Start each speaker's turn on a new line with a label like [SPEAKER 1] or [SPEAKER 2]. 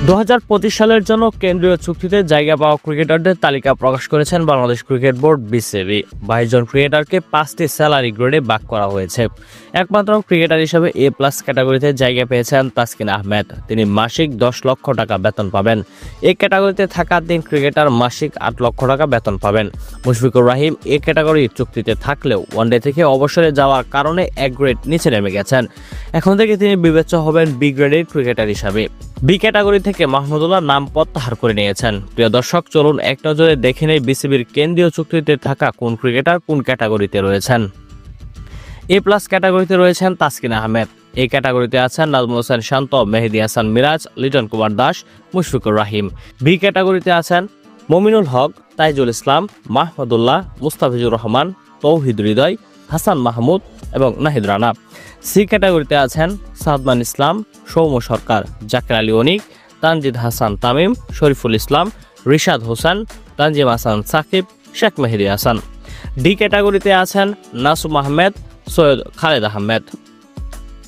[SPEAKER 1] 2025 সালের জন্য কেন্দ্রীয় চুক্তিতে জায়গা পাওয়া ক্রিকেটারদের তালিকা প্রকাশ করেছেন বাংলাদেশ ক্রিকেট বোর্ড বিসিবি। 22 জন ক্রিকেটারকে 5টি স্যালারি গ্রেডে ভাগ করা হয়েছে। একমাত্র ক্রিকেটার হিসেবে এ প্লাস ক্যাটাগরিতে জায়গা পেয়েছেন তাসকিন আহমেদ। তিনি মাসিক 10 লক্ষ টাকা বেতন পাবেন। এই ক্যাটাগরিতে থাকা 3 ক্রিকেটার মাসিক 8 লক্ষ টাকা বেতন পাবেন। মুশফিকুর রহিম এই ক্যাটাগরির চুক্তিতে থাকলেও ওয়ানডে থেকে অবসরে যাওয়ার কারণে এক গ্রেড নিচে নেমে গেছেন। এখন থেকে তিনি বিবেচ্য হবেন বি গ্রেডের ক্রিকেটার হিসাবে। বি ক্যাটাগরি থেকে মাহমুদুল্লাহ নাম প্রত্যাহার করে নিয়েছেন। প্রিয় দর্শক, চলুন এক নজরে দেখে নেই বিসিবির কেন্দ্রীয় চুক্তিতে থাকা কোন ক্রিকেটার কোন ক্যাটাগরিতে রয়েছেন। এ প্লাস ক্যাটাগরিতে রয়েছেন তাসকিন আহমেদ। এই ক্যাটাগরিতে আছেন নাজমুল হোসেন শান্ত, মেহেদী হাসান মিরাজ, লিটন কুমার দাস, মুশফিকুর রহিম। বি ক্যাটাগরিতে আছেন মমিনুল হক, তাইজুল ইসলাম, মাহমুদুল্লাহ, মুস্তাফিজুর রহমান, তৌহিদ হৃদয়, হাসান মাহমুদ এবং নাহিদ রানা। সি ক্যাটাগরিতে আছেন সাদমান ইসলাম, সৌম্য সরকার, জাকের আলী অনিক, তানজিদ হাসান তামিম, শরীফুল ইসলাম, রিশাদ হোসেন, তানজিম হাসান সাকিব, শেখ মেহেদী হাসান। ডি ক্যাটাগরিতে আছেন নাসুম আহমেদ, সৈয়দ খালেদ আহমেদ।